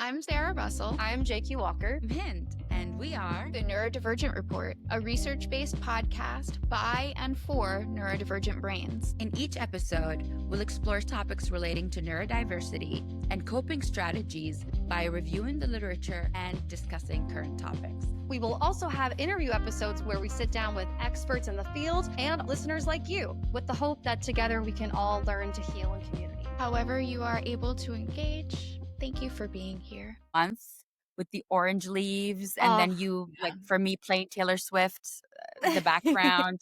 I'm Sarah Russell. I'm J.Q. Walker. Mint, and we are The Neurodivergent Report, a research-based podcast by and for neurodivergent brains. In each episode, we'll explore topics relating to neurodiversity and coping strategies by reviewing the literature and discussing current topics. We will also have interview episodes where we sit down with experts in the field and listeners like you, with the hope that together we can all learn to heal in community. However you are able to engage, thank you for being here. Months with the orange leaves, and then you, like, for me, playing Taylor Swift, the background.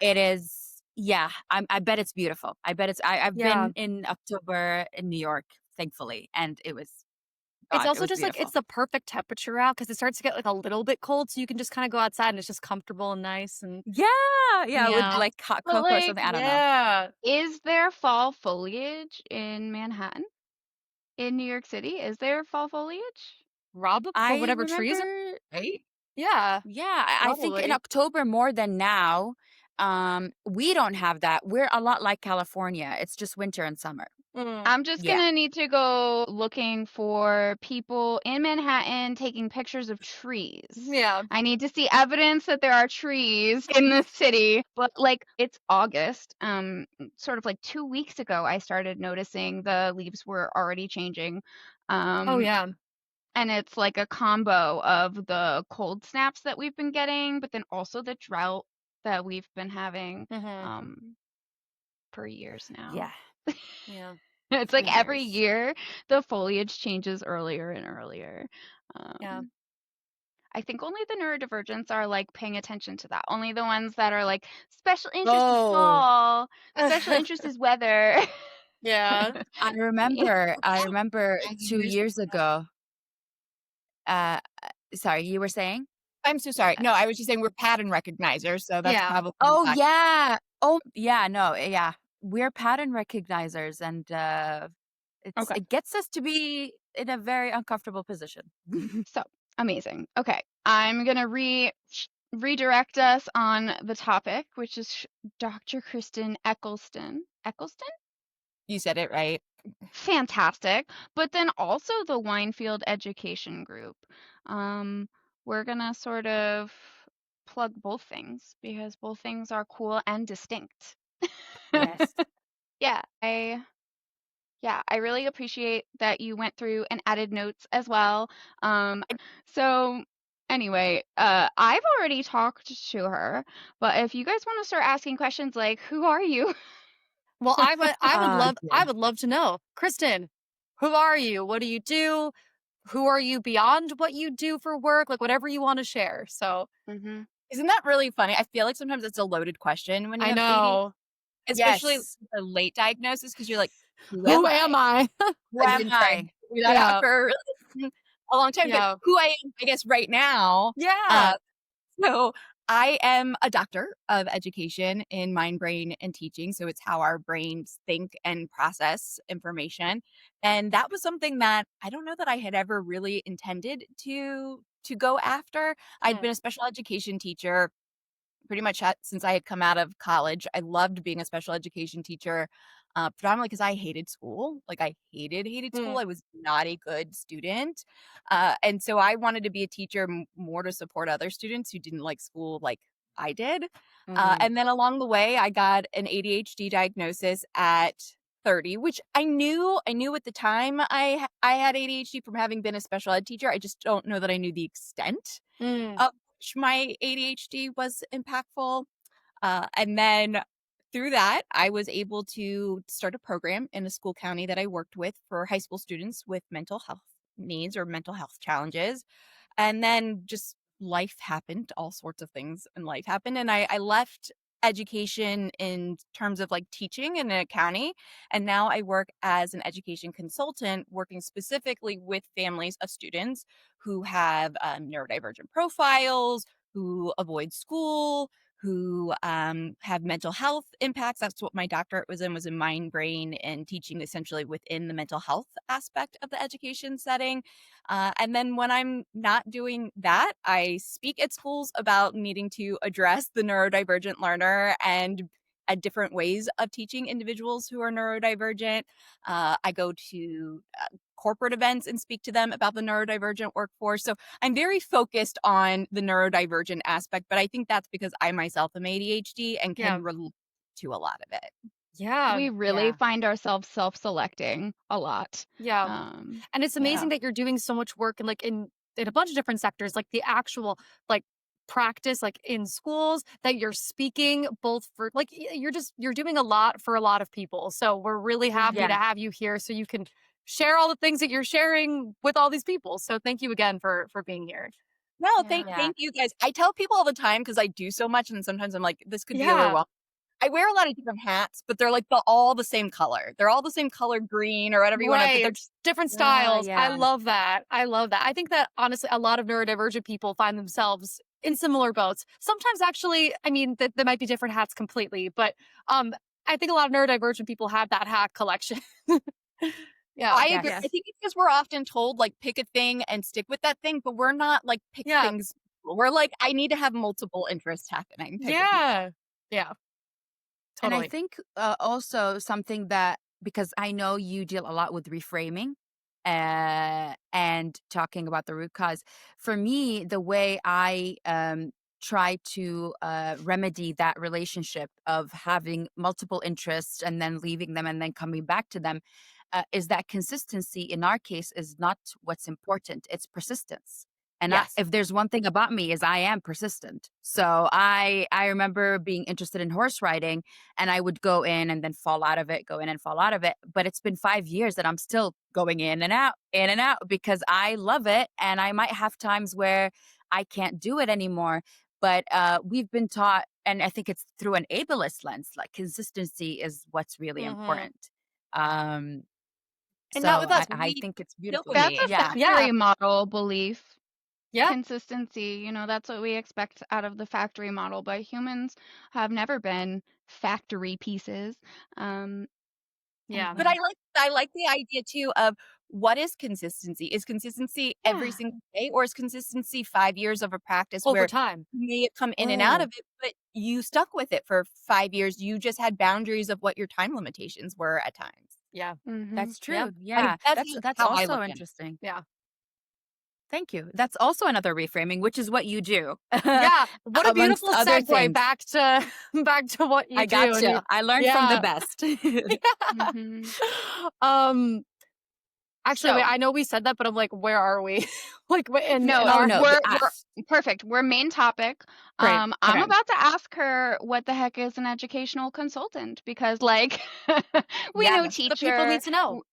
It is, yeah, I bet it's beautiful. I bet it's, I've been in October in New York, thankfully, and it was, It's also was just beautiful. like, it's the perfect temperature out because it starts to get like a little bit cold. So you can just kind of go outside and it's just comfortable and nice. And Yeah, with like hot But, cocoa or like, something. I don't know. yeah. Is there fall foliage in Manhattan? In New York City? Is there fall foliage? Probably for I whatever trees are, remember, right? Yeah. yeah, I think in Probably. October more than now. We don't have that. We're a lot like California. It's just winter and summer. I'm just Yeah. gonna need to go looking for people in Manhattan taking pictures of trees. Yeah. I need to see evidence that there are trees in the city. But like, it's August. Sort of like 2 weeks ago, I started noticing the leaves were already changing. Oh, yeah. And it's like a combo of the cold snaps that we've been getting, but then also the drought that we've been having for years now. Yeah. Yeah. It's like every years. year the foliage changes earlier and earlier. Yeah. I think only the neurodivergents are like paying attention to that. Only the ones that are like special interest is Oh, fall, special interest is weather. Yeah. I remember 2 years ago. Sorry, you were saying? I'm so sorry. No, I was just saying we're pattern recognizers, so that's Yeah. probably Oh, why. yeah. Oh, yeah. No, yeah. We're pattern recognizers, and Okay. it gets us to be in a very uncomfortable position. So amazing. Okay, I'm gonna redirect us on the topic, which is Dr. Kristen Eccleston. Eccleston? You said it right. Fantastic. But then also the Winefield Education Group. We're gonna sort of plug both things because both things are cool and distinct. Yes. Yeah, I really appreciate that you went through and added notes as well. So anyway, I've already talked to her, but if you guys want to start asking questions like, who are you? Well, I Yeah. would love to know. Kristen, who are you? What do you do? Who are you beyond what you do for work? Like whatever you want to share. So Mm-hmm. Isn't that really funny? I feel like sometimes it's a loaded question when you I have know. ADHD, especially Yes. the late diagnosis, because you're like, Who am I? Who I've am been trying I? to figure that out Yeah. for a long time. Yeah. But who I am, I guess, right now. Yeah. So I am a doctor of education in mind, brain, and teaching. So it's how our brains think and process information. And that was something that I don't know that I had ever really intended to go after. I'd been a special education teacher pretty much since I had come out of college. I loved being a special education teacher, predominantly because I hated school. Like I hated school. I was not a good student. And so I wanted to be a teacher more to support other students who didn't like school like I did. And then along the way, I got an ADHD diagnosis at 30, which I knew at the time I had ADHD from having been a special ed teacher. I just don't know that I knew the extent of which my ADHD was impactful. And then through that, I was able to start a program in a school county that I worked with for high school students with mental health needs or mental health challenges. And then just life happened, all sorts of things in life happened. And I left education in terms of like teaching in a county. And now I work as an education consultant, working specifically with families of students who have neurodivergent profiles, who avoid school, who have mental health impacts. That's what my doctorate was in mind, brain, and teaching essentially within the mental health aspect of the education setting. And then when I'm not doing that, I speak at schools about needing to address the neurodivergent learner and different ways of teaching individuals who are neurodivergent. I go to corporate events and speak to them about the neurodivergent workforce. So I'm very focused on the neurodivergent aspect, but I think that's because I myself am ADHD and Yeah. can relate to a lot of it. Yeah. We really Yeah. find ourselves self-selecting a lot. Yeah. And it's Yeah. amazing that you're doing so much work and like in a bunch of different sectors, like the actual like practice, like in schools, that you're speaking both for like you're doing a lot for a lot of people. So we're really happy Yeah. to have you here so you can share all the things that you're sharing with all these people. So thank you again for being here. No, Yeah. thank you guys. I tell people all the time because I do so much, and sometimes I'm like, this could be Yeah. overwhelming. I wear a lot of different hats, but they're like all the same color. They're all the same color green or whatever you want to. But they're Right. just Different styles. I Yeah. love that. I love that. I think that honestly, a lot of neurodivergent people find themselves in similar boats. Sometimes actually, I mean, there might be different hats completely, but I think a lot of neurodivergent people have that hat collection. Yeah. I agree. Yes. I think it's because we're often told like pick a thing and stick with that thing, but we're not like pick Yeah. things. We're like, I need to have multiple interests happening. type of people. Yeah. Yeah. And I Totally. think also something that, because I know you deal a lot with reframing and talking about the root cause. For me, the way I try to remedy that relationship of having multiple interests and then leaving them and then coming back to them is that consistency in our case is not what's important, it's persistence. And Yes. if there's one thing about me is I am persistent. So I remember being interested in horse riding, and I would go in and then fall out of it, go in and fall out of it. But it's been 5 years that I'm still going in and out because I love it. And I might have times where I can't do it anymore. But we've been taught, and I think it's through an ableist lens, like consistency is what's really Mhm. important. Um, And not so with us. I think it's beautiful. with That's a Yeah. factory model belief. Yeah. Consistency, that's what we expect out of the factory model, but humans have never been factory pieces. Yeah. But Anyway. I like the idea too of what is consistency? Is consistency every Yeah. single day, or is consistency 5 years of a practice Over where time. you may have come in and out of it, but you stuck with it for 5 years. You just had boundaries of what your time limitations were at times. Yeah. Mhm. That's Yeah. true. Yeah. That's how I also look at it. interesting. Yeah. Thank you. That's also another reframing, which is what you do. Yeah. What a Amongst beautiful other segue things. back to what you I do. got and you. you- I learned from the best. Mhm. Actually, wait, So, I know we said that, but I'm like, where are we? like, in no, Oh, our no. we're Us. perfect. We're main topic. Great. I'm Okay. about to ask her what the heck is an educational consultant because, like, we know Yes. The people teacher, need to know.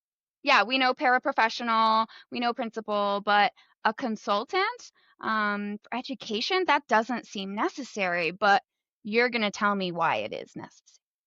yeah, we know paraprofessional, we know principal, but a consultant for education, that doesn't seem necessary, but you're going to tell me why it is necessary.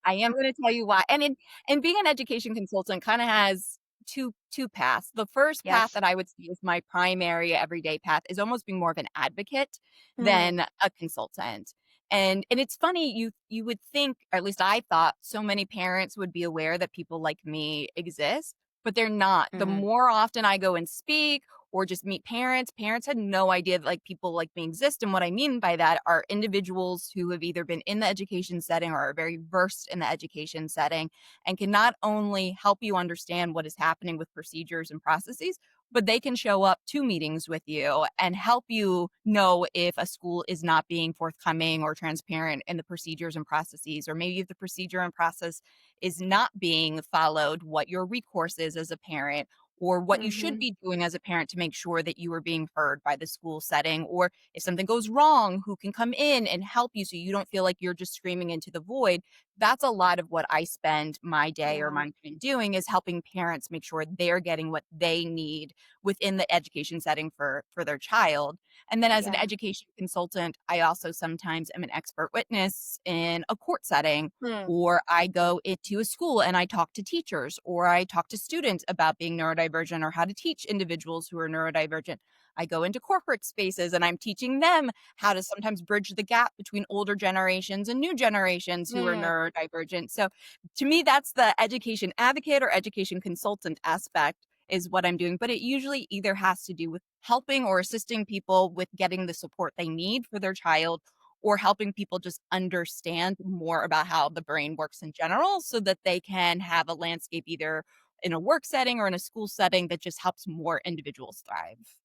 I am going to tell you why. And being an education consultant kind of has two paths. The first path Yes. that I would see as my primary everyday path is almost being more of an advocate Mm. than a consultant. And it's funny, you would think, or at least I thought, so many parents would be aware that people like me exist, but they're not. The Mhm. more often I go and speak or just meet parents had no idea that like people like me exist. And what I mean by that are individuals who have either been in the education setting or are very versed in the education setting and can not only help you understand what is happening with procedures and processes, but they can show up to meetings with you and help you know if a school is not being forthcoming or transparent in the procedures and processes, or maybe if the procedure and process is not being followed, what your recourse is as a parent, or what you should Mhm. be doing as a parent to make sure that you are being heard by the school setting, or if something goes wrong, who can come in and help you so you don't feel like you're just screaming into the void. That's a lot of what I spend my day or Yeah. my time doing, is helping parents make sure they're getting what they need within the education setting for their child. And then as an Yeah. education consultant, I also sometimes am an expert witness in a court setting, Mm. or I go into a school and I talk to teachers, or I talk to students about being neurodivergent or how to teach individuals who are neurodivergent. I go into corporate spaces and I'm teaching them how to sometimes bridge the gap between older generations and new generations who are Mm. neurodivergent. So to me, that's the education advocate or education consultant aspect is what I'm doing. But it usually either has to do with helping or assisting people with getting the support they need for their child, or helping people just understand more about how the brain works in general so that they can have a landscape either in a work setting or in a school setting that just helps more individuals thrive.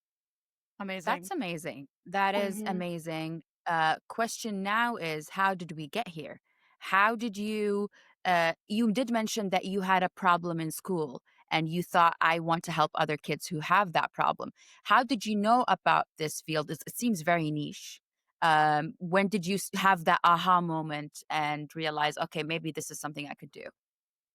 Amazing. That's amazing. That is Mhm. amazing. Question now is, how did we get here? How did you did mention that you had a problem in school and you thought, I want to help other kids who have that problem. How did you know about this field? It seems very niche. When did you have that aha moment and realize, okay, maybe this is something I could do?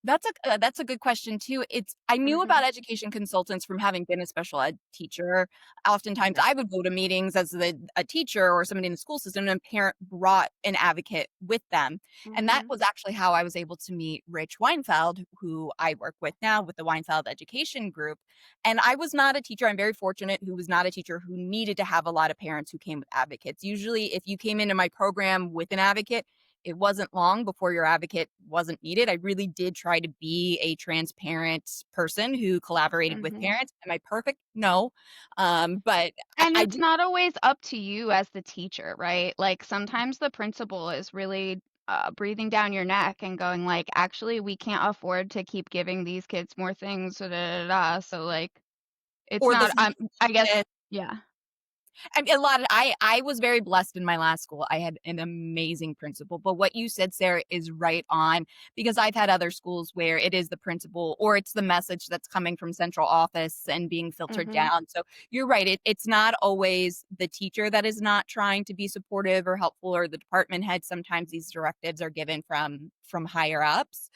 That's a good question too. I knew about Mhm. education consultants from having been a special ed teacher. Oftentimes, Okay. I would go to meetings as a teacher or somebody in the school system, and a parent brought an advocate with them, and that Mhm. was actually how I was able to meet Rich Weinfeld, who I work with now with the Weinfeld Education Group. And I was not a teacher. I'm very fortunate who was not a teacher who needed to have a lot of parents who came with advocates. Usually, if you came into my program with an advocate, it wasn't long before your advocate wasn't needed. I really did try to be a transparent person who collaborated with Mhm. parents. Am I perfect? No. But And I it's did. not always up to you as the teacher, right? Like sometimes the principal is really breathing down your neck and going like, actually, we can't afford to keep giving these kids more things. So, da, da, da. So like, it's Or not. this I guess. Yeah. I mean, a lot of I was very blessed in my last school. I had an amazing principal. But what you said, Sarah, is right on because I've had other schools where it is the principal or it's the message that's coming from central office and being filtered Mhm. down. So you're right. It's not always the teacher that is not trying to be supportive or helpful or the department head. Sometimes these directives are given from higher ups.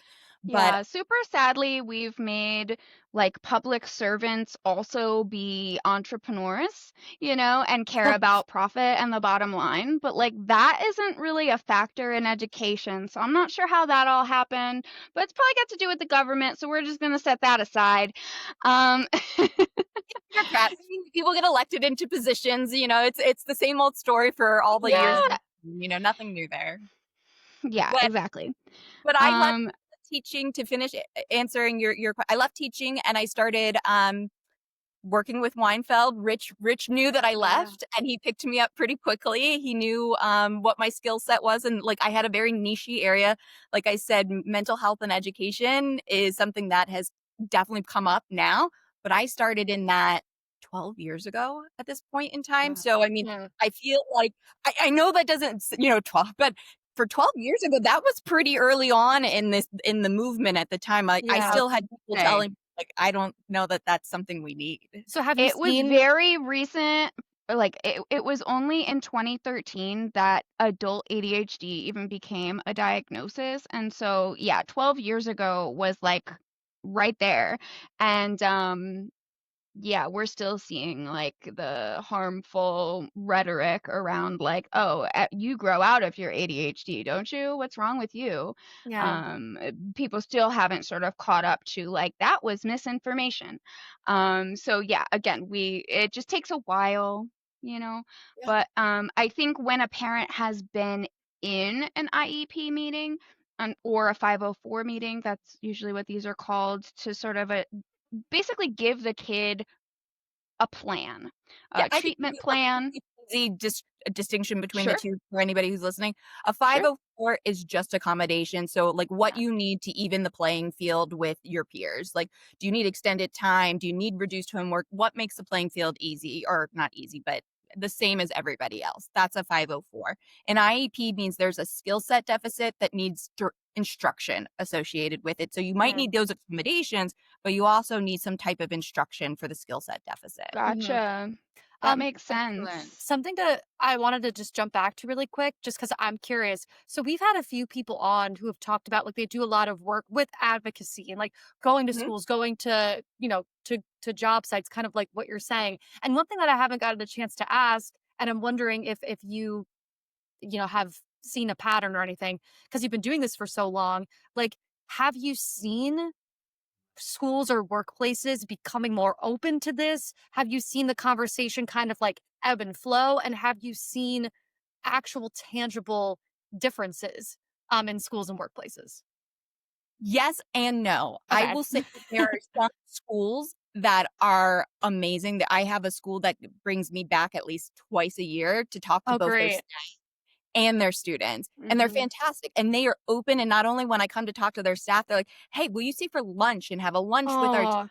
But Yeah, super sadly, we've made like public servants also be entrepreneurs, and care about profit and the bottom line. But like that isn't really a factor in education. So I'm not sure how that all happened, but it's probably got to do with the government. So we're just going to set that aside. Um, bureaucrats, I mean, people get elected into positions. It's the same old story for all the years. yeah, Nothing new there. yeah, But exactly. but I left Um, teaching to finish answering I left teaching and I started working with Weinfeld. Rich knew that I yeah. left and he picked me up pretty quickly. He knew what my skill set was. And like I had a very niche area. Like I said, mental health and education is something that has definitely come up now. But I started in that 12 years ago at this point in time. Wow. So, I mean, Yeah. I feel like I know that doesn't, 12, but for 12 years ago, that was pretty early on in the movement at the time. I Yeah. still had people Say, telling like, I don't know that that's something we need. So have you It was seen very recent. Like it was only in 2013 that adult ADHD even became a diagnosis. And so, yeah, 12 years ago was like right there. And yeah, we're still seeing like the harmful rhetoric around like, oh, you grow out of your ADHD, don't you? What's wrong with you? yeah. People still haven't sort of caught up to like that was misinformation. So yeah, again, it just takes a while, you know. Yeah. But I think when a parent has been in an IEP meeting or a 504 meeting, that's usually what these are called, to sort of basically give the kid a plan, Yeah, a I think treatment a plan. really easy distinction between the Sure, two for anybody who's listening. A sure. 504 is just accommodation. So, like, what Yeah, you need to even the playing field with your peers. Like, do you need extended time? Do you need reduced homework? What makes the playing field easy or not easy, but the same as everybody else? That's a 504. An IEP means there's a skill set deficit that needs instruction associated with it. So, you might Yeah. need those accommodations, but you also need some type of instruction for the skill set deficit. Mhm. gotcha. That Um, makes excellent. sense. Something I wanted to just jump back to really quick, just because I'm curious. So we've had a few people on who have talked about like they do a lot of work with advocacy and like going to Mhm. schools, going to, to job sites, kind of like what you're saying. And one thing that I haven't gotten a chance to ask, and I'm wondering if you, have seen a pattern or anything, because you've been doing this for so long, like have you seen schools or workplaces becoming more open to this? Have you seen the conversation kind of like ebb and flow? And have you seen actual tangible differences in schools and workplaces? Yes and no. I Okay. will say that there are some schools that are amazing. That I have a school that brings me back at least twice a year to talk to Oh, both their great. staff and their students. And they're fantastic. And they are open. And not only when I come to talk to their staff, they're like, hey, will you see for lunch and have a lunch with our Oh,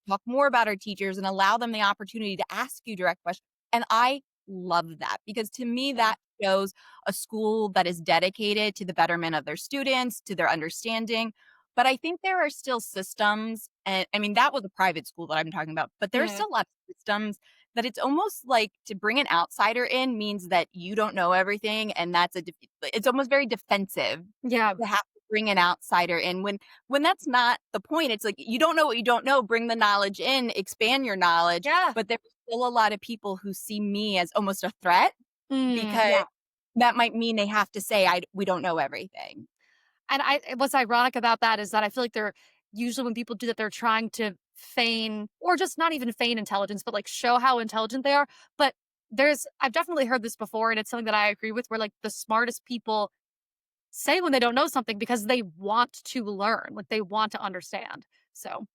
talk more about our teachers and allow them the opportunity to ask you direct questions. And I love that because to me, yeah. that shows a school that is dedicated to the betterment of their students, to their understanding. But I think there are still systems, and I mean, that was a private school that I'm talking about, but there's Yeah. still lots of systems that it's almost like to bring an outsider in means that you don't know everything. And it's almost very defensive Yeah. to have to bring an outsider in when that's not the point. It's like, you don't know what you don't know, bring the knowledge in, expand your knowledge. Yeah. But there's still a lot of people who see me as almost a threat because Yeah. that might mean they have to say, we don't know everything. And what's ironic about that is that I feel like they're usually when people do that, they're trying to feign or just not even feign intelligence, but like show how intelligent they are. But I've definitely heard this before, and it's something that I agree with, where like the smartest people say when they don't know something because they want to learn, like they want to understand. So,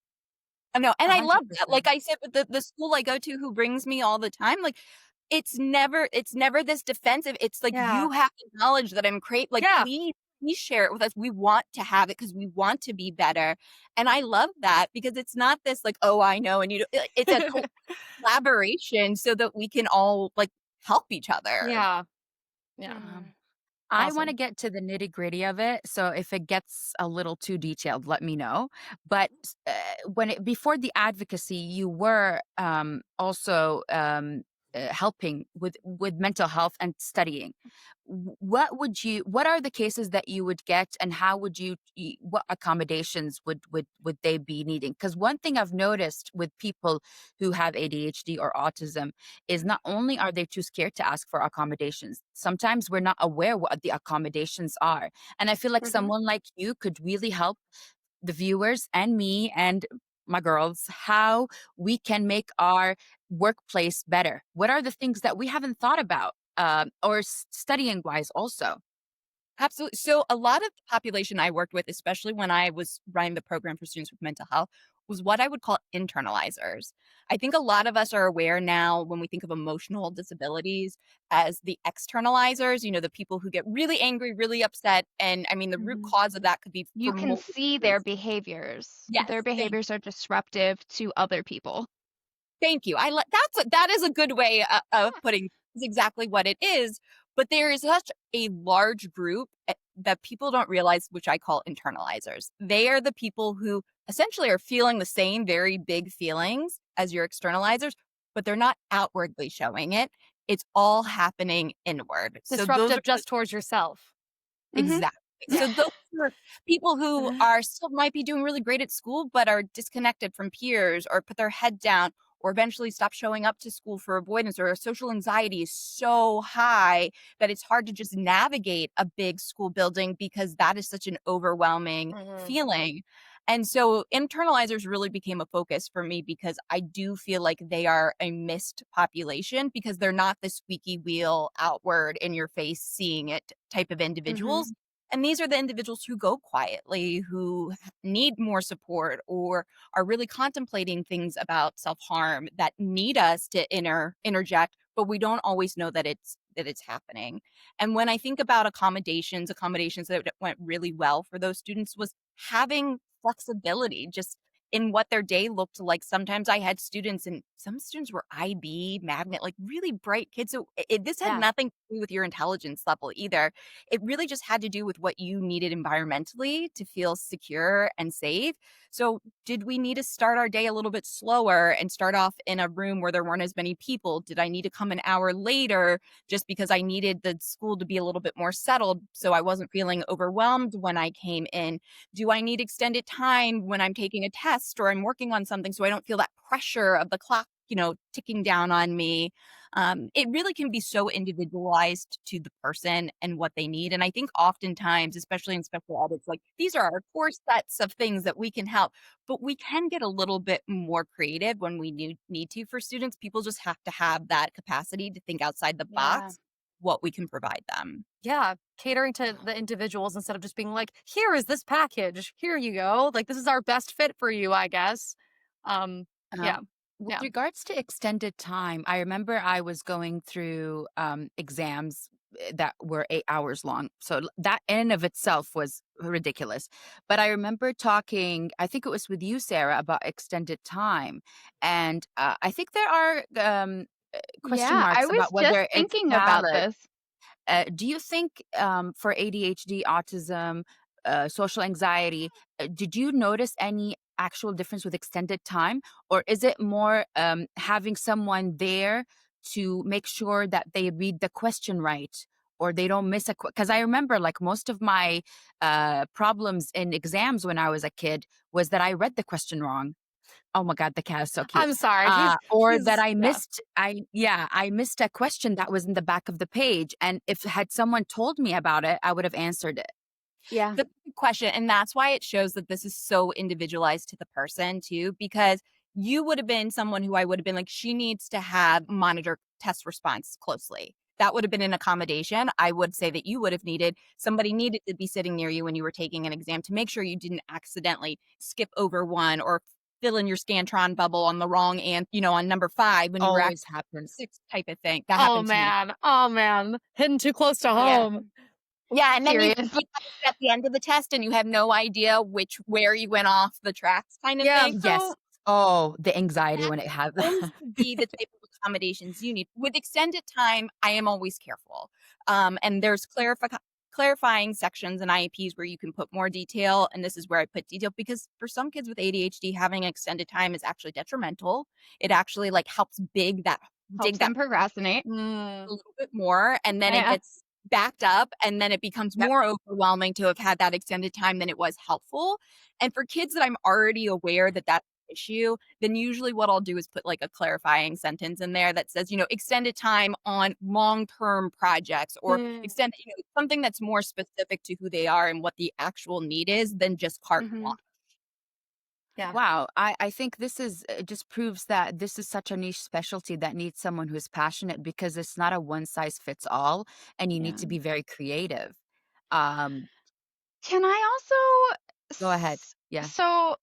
I know, and A I love hundred that. Like percent. I said, with the school I go to who brings me all the time, like it's never this defensive. It's like, yeah. you have the knowledge that I'm like, Yeah. please share it with us. We want to have it because we want to be better. And I love that because it's not this like, oh, I know, and you don't, it's a collaboration so that we can all like help each other. Yeah. Yeah. Um, I want to Awesome. get to the nitty gritty of it. So if it gets a little too detailed, let me know. But before the advocacy, you were also helping with mental health and studying. What are the cases that you would get, and how would what accommodations would they be needing? Because one thing I've noticed with people who have ADHD or autism is not only are they too scared to ask for accommodations, sometimes we're not aware what the accommodations are. And I feel like Mhm. someone like you could really help the viewers and me and my girls how we can make our workplace better. What are the things that we haven't thought about, or studying wise also? Absolutely. So a lot of the population I worked with, especially when I was running the program for students with mental health, was what I would call internalizers. I think a lot of us are aware now when we think of emotional disabilities as the externalizers, the people who get really angry, really upset. And I mean, the root Mhm. cause of that could be You for can multiple see their reasons. behaviors. Yes. Their behaviors are disruptive to other people. Thank you. That is a good way of putting is exactly what it is. But there is such a large group that people don't realize, which I call internalizers. They are the people who essentially are feeling the same very big feelings as your externalizers, but they're not outwardly showing it. It's all happening inward. So those are Disruptive just towards yourself. Mhm. exactly. Yeah. So those are people who are still might be doing really great at school, but are disconnected from peers or put their head down or eventually stop showing up to school for avoidance or social anxiety is so high that it's hard to just navigate a big school building because that is such an overwhelming Mhm. feeling. And so internalizers really became a focus for me because I do feel like they are a missed population because they're not the squeaky wheel outward in your face seeing it type of individuals. Mhm. And these are the individuals who go quietly, who need more support or are really contemplating things about self-harm that need us to interject, but we don't always know that it's happening. And when I think about accommodations that went really well for those students was having flexibility just in what their day looked like. Sometimes I had students and some students were IB, magnet, like really bright kids. So this had Yeah. nothing to do with your intelligence level either. It really just had to do with what you needed environmentally to feel secure and safe. So, did we need to start our day a little bit slower and start off in a room where there weren't as many people? Did I need to come an hour later just because I needed the school to be a little bit more settled so I wasn't feeling overwhelmed when I came in? Do I need extended time when I'm taking a test or I'm working on something so I don't feel that pressure of the clock, ticking down on me? It really can be so individualized to the person and what they need. And I think oftentimes, especially in special ed, it's like these are our core sets of things that we can help, but we can get a little bit more creative when we need to for students. People just have to have that capacity to think outside the Yeah. box, what we can provide them. Yeah. Catering to the individuals instead of just being like, here is this package. Here you go. Like, this is our best fit for you, I guess. Um, yeah. Um, with Yeah. regards to extended time, I remember I was going through exams that were 8 hours long. So that in and of itself was ridiculous. But I remember talking, I think it was with you, Sarah, about extended time. And I think there are question Yeah, I marks was about just whether it's thinking about valid. this. Do you think for ADHD, autism, social anxiety, did you notice any actual difference with extended time? Or is it more having someone there to make sure that they read the question right? Or they don't miss a because I remember like most of my problems in exams when I was a kid was that I read the question wrong. Oh my god, the cat is so cute. I'm sorry. Or that I Yeah. missed I missed a question that was in the back of the page, and if had someone told me about it, I would have answered it. Yeah. That's a good question. And that's why it shows that this is so individualized to the person too, because you would have been someone who I would have been like, she needs to have monitor test response closely. That would have been an accommodation. I would say that you would have needed somebody needed to be sitting near you when you were taking an exam to make sure you didn't accidentally skip over one or fill in your Scantron bubble on the wrong and on number 5 when you were Always actually happens. 6 type of thing. That Oh happened to me. man. Oh man. Hitting too close to Yeah. home. Yeah, and then you Seriously. at the end of the test and you have no idea where you went off the tracks kind of Yeah. thing. Yes. So Oh, the anxiety That when it has tends to be the type of accommodations you need. With extended time, I am always careful. And there's clarifying sections in IEPs where you can put more detail, and this is where I put detail because for some kids with ADHD, having extended time is actually detrimental. It actually like helps dig that Helps them procrastinate. a little bit more, and then it Yeah. gets backed up, and then it becomes Yep. more overwhelming to have had that extended time than it was helpful. And for kids that I'm already aware that that's an issue, then usually what I'll do is put like a clarifying sentence in there that says, extended time on long-term projects or extend, something that's more specific to who they are and what the actual need is than just carte Mhm. blanche. yeah. Wow, I think this is it just proves that this is such a niche specialty that needs someone who's passionate because it's not a one size fits all, and you need Yeah. to be very creative. Um, Can I also Go ahead. Yeah. so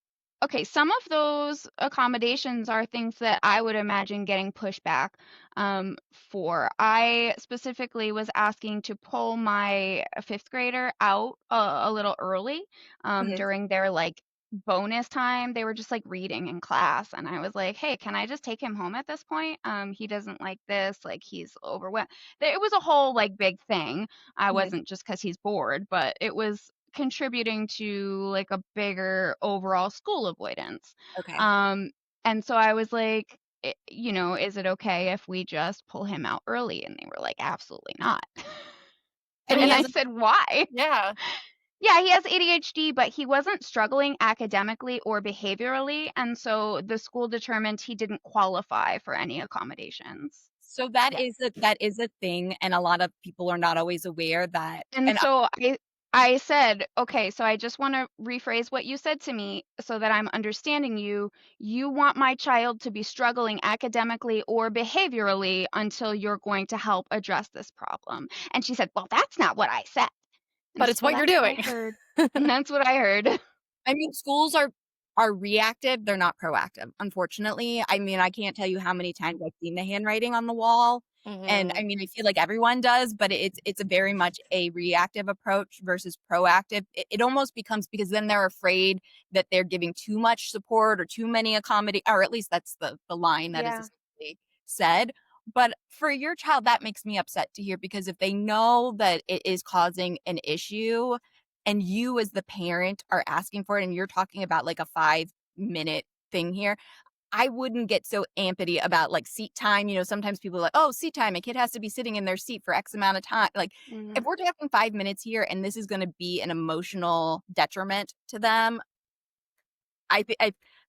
okay, some of those accommodations are things that I would imagine getting pushback for. I specifically was asking to pull my fifth grader out a little early Mhm. during their like bonus time. They were just like reading in class, and I was like, "Hey, can I just take him home at this point? He doesn't like this. Like he's overwhelmed." It was a whole like big thing. I Mhm. wasn't just because he's bored, but it was contributing to like a bigger overall school avoidance. Okay. Um, and so I was like, is it okay if we just pull him out early? And they were like, absolutely not. And And he I has said, why? yeah. Yeah, he has ADHD, but he wasn't struggling academically or behaviorally. And so the school determined he didn't qualify for any accommodations. So Yeah. that is a thing, and a lot of people are not always aware that. And And so I said, okay, so I just want to rephrase what you said to me so that I'm understanding you. You want my child to be struggling academically or behaviorally until you're going to help address this problem. And she said, well, that's not what I said. And I But said, it's well, what you're that's what I doing. heard. And that's what I heard. I mean, schools are reactive, they're not proactive, unfortunately. I mean, I can't tell you how many times I've seen the handwriting on the wall, and I Mhm. mean, I feel like everyone does, but it's a very much a reactive approach versus proactive. It almost becomes because then they're afraid that they're giving too much support or too many accommodate, or at least that's the line that is Yeah. essentially said. But for your child, that makes me upset to hear because if they know that it is causing an issue and you as the parent are asking for it and you're talking about like a 5-minute thing here, I wouldn't get so ampity about like seat time. Sometimes people are like, oh, seat time, a kid has to be sitting in their seat for X amount of time. Like if Mhm. we're talking 5 minutes here and this is going to be an emotional detriment to them,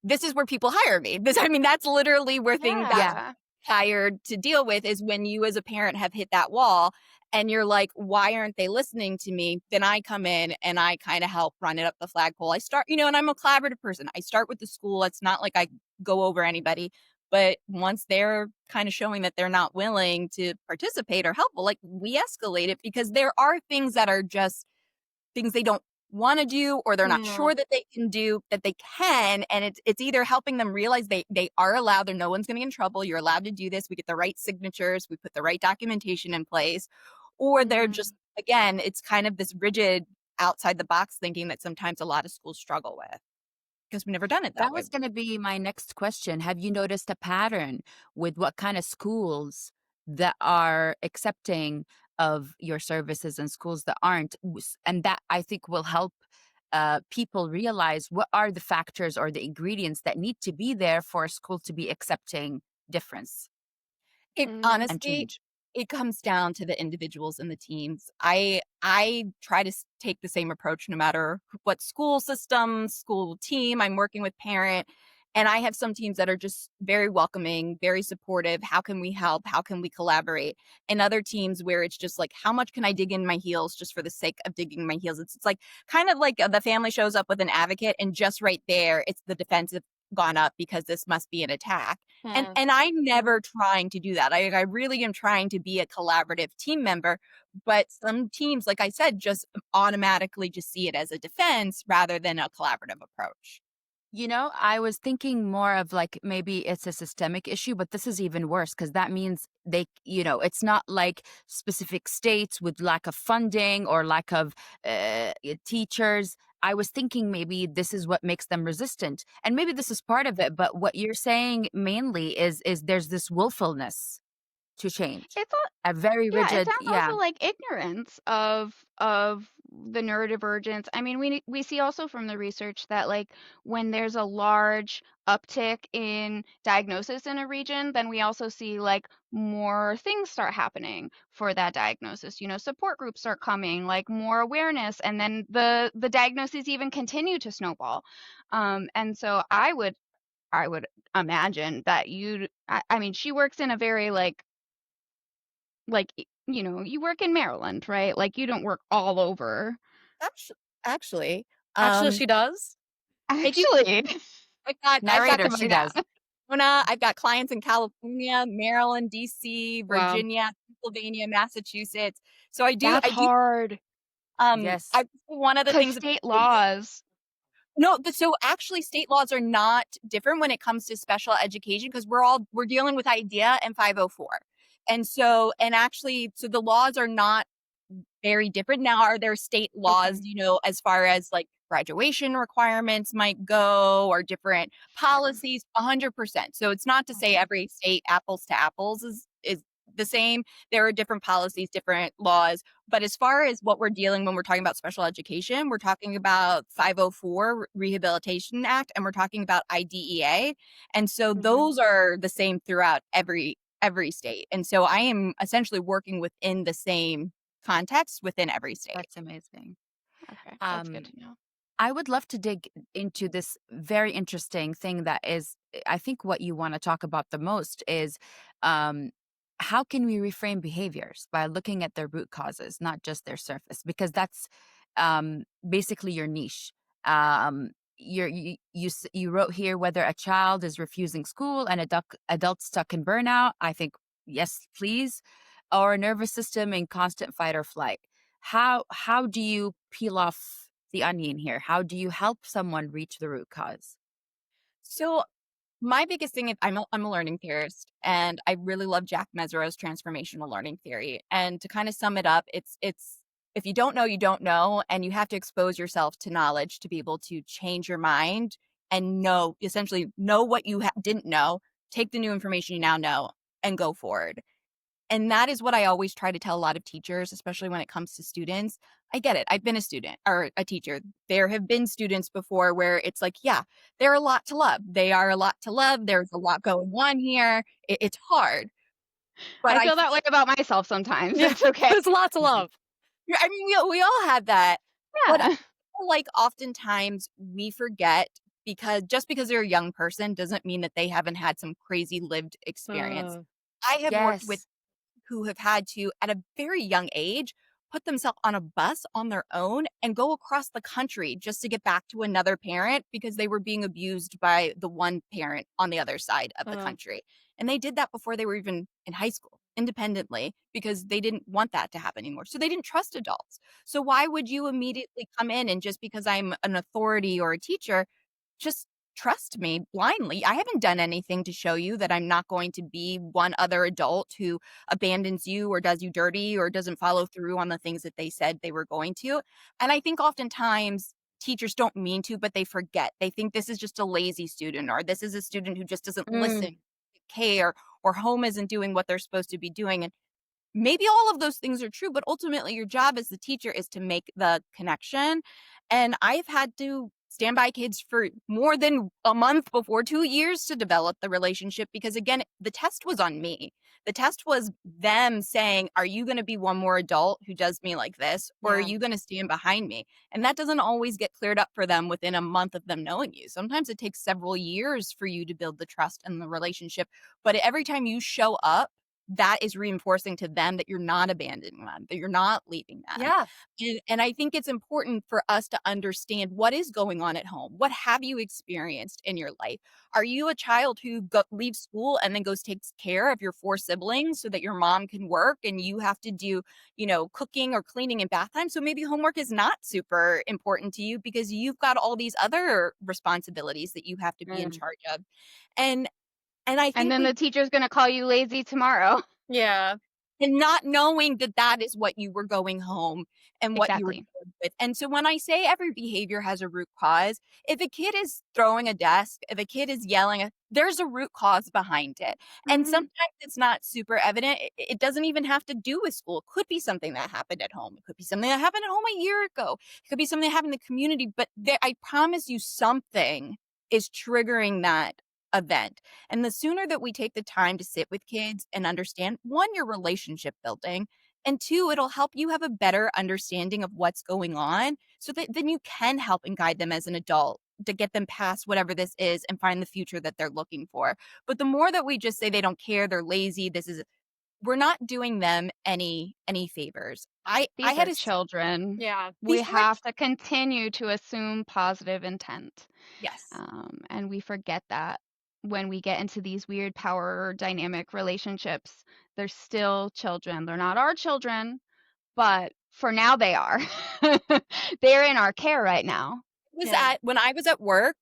this is where people hire me. I mean, that's literally where things got Yeah. Yeah. tired to deal with is when you as a parent have hit that wall and you're like, why aren't they listening to me? Then I come in and I kind of help run it up the flagpole. I start, and I'm a collaborative person. I start with the school. It's not like I go over anybody. But once they're kind of showing that they're not willing to participate or helpful, like we escalate it because there are things that are just things they don't want to do or they're not Mhm. sure that they can do that they can, and it's either helping them realize they are allowed, there no one's going to get in trouble, you're allowed to do this, we get the right signatures, we put the right documentation in place, or they're Mhm. just, again, it's kind of this rigid outside the box thinking that sometimes a lot of schools struggle with because we've never done it that That way. was going to be my next question. Have you noticed a pattern with what kind of schools that are accepting of your services and schools that aren't? And that I think will help people realize what are the factors or the ingredients that need to be there for a school to be accepting difference It Mhm. and honestly, change. it comes down to the individuals and the teams. I try to take the same approach no matter what school system, school team I'm working with, parent. And I have some teams that are just very welcoming, very supportive. How can we help? How can we collaborate? And other teams where it's just like, how much can I dig in my heels just for the sake of digging my heels? It's like kind of like the family shows up with an advocate, and just right there, it's the defensive gone up because this must be an attack. Hmm. And I'm never trying to do that. I really am trying to be a collaborative team member, but some teams, like I said, just automatically just see it as a defense rather than a collaborative approach. I was thinking more of like maybe it's a systemic issue, but this is even worse because that means it's not like specific states with lack of funding or lack of teachers. I was thinking maybe this is what makes them resistant, and maybe this is part of it. But what you're saying mainly is there's this willfulness to change, It's all a very Yeah, it rigid, sounds yeah. also like ignorance of the neurodivergence. I mean, we see also from the research that like when there's a large uptick in diagnosis in a region, then we also see like more things start happening for that diagnosis. You know, support groups start coming, like more awareness, and then the diagnoses even continue to snowball. And so I would imagine that I mean, she works in a very you work in Maryland, right? Like, you don't work all over. Actually, actually, Actually, um, she does. thank you. Actually, I've got Narrator, to she find out. does. Arizona, I've got clients in California, Maryland, DC, Wow. Virginia, Pennsylvania, Massachusetts. So That's I do. hard Yes. I one of the because things state laws. No, so actually state laws are not different when it comes to special education because we're dealing with IDEA and 504. And actually so the laws are not very different. Now, are there state laws, Okay. as far as like graduation requirements might go or different Sure. policies? 100%. So it's not to say Okay. every state apples to apples is the same. There are different policies, different laws. But as far as what we're dealing when we're talking about special education, we're talking about 504 Rehabilitation Act and we're talking about IDEA. And so Mhm. those are the same throughout every state. And so I am essentially working within the same context within every state. That's amazing. Okay, that's good Um, to know. I would love to dig into this very interesting thing that is, I think, what you want to talk about the most is um, how can we reframe behaviors by looking at their root causes, not just their surface, because that's basically your niche. You wrote here whether a child is refusing school and adult stuck in burnout. I think yes, please, or a nervous system in constant fight or flight. How do you peel off the onion here? How do you help someone reach the root cause? So my biggest thing is I'm a learning theorist and I really love Jack Mesereau's transformational learning theory. And to kind of sum it up, it's if you don't know, you don't know, and you have to expose yourself to knowledge to be able to change your mind and essentially know what you didn't know, take the new information you now know and go forward. And that is what I always try to tell a lot of teachers, especially when it comes to students. I get it. I've been a student or a teacher. There have been students before where it's like, yeah, they're a lot to love. They are a lot to love. There's a lot going on here. It's hard. But I I feel that feel, way about myself sometimes. Yeah. It's okay. There's lots of love. I mean, we all have that. But I Yeah. feel like oftentimes we forget because just because they're a young person doesn't mean that they haven't had some crazy lived experience. Uh, I have worked with Yes. who have had to, at a very young age, put themselves on a bus on their own and go across the country just to get back to another parent because they were being abused by the one parent on the other side of the uh, country. And they did that before they were even in high school independently because they didn't want that to happen anymore. So they didn't trust adults. So why would you immediately come in and just because I'm an authority or a teacher, just trust me blindly. I haven't done anything to show you that I'm not going to be one other adult who abandons you or does you dirty or doesn't follow through on the things that they said they were going to. And I think oftentimes teachers don't mean to, but they forget. They think this is just a lazy student, or this is a student who just doesn't listen, care, or home isn't doing what they're supposed to be doing. And maybe all of those things are true, but ultimately your job as the teacher is to make the connection. And I've had to stand by kids for more than a month before 2 years to develop the relationship, because again, the test was on me. The test was them saying, are you going to be one more adult who does me like this? Or are you going to stand behind me? And that doesn't always get cleared up for them within a month of them knowing you. Sometimes it takes several years for you to build the trust and the relationship. But every time you show up, that is reinforcing to them that you're not abandoning them, that you're not leaving them. Yeah. And I think it's important for us to understand what is going on at home. What have you experienced in your life? Are you a child who leaves school and then goes takes care of your 4 siblings so that your mom can work and you have to do, cooking or cleaning in bath time? So maybe homework is not super important to you because you've got all these other responsibilities that you have to be in charge of. And I And think then the teacher's gonna call you lazy tomorrow. Yeah. and not knowing that that is what you were going home and what you were Exactly. dealing with. And so when I say every behavior has a root cause, if a kid is throwing a desk, if a kid is yelling, there's a root cause behind it. And sometimes it's not super evident. It doesn't even have to do with school. It could be something that happened at home. It could be something that happened at home a year ago. It could be something that happened in the community. But I promise you something is triggering that event. And the sooner that we take the time to sit with kids and understand, one, your relationship building, and two, it'll help you have a better understanding of what's going on so that then you can help and guide them as an adult to get them past whatever this is and find the future that they're looking for. But the more that we just say they don't care, they're lazy, we're not doing them any favors. I These had are a children. Yeah. We these were have to continue to assume positive intent. yes. And we forget that when we get into these weird power dynamic relationships. They're still children. They're not our children, but for now they are. They're in our care right now. When I was at work,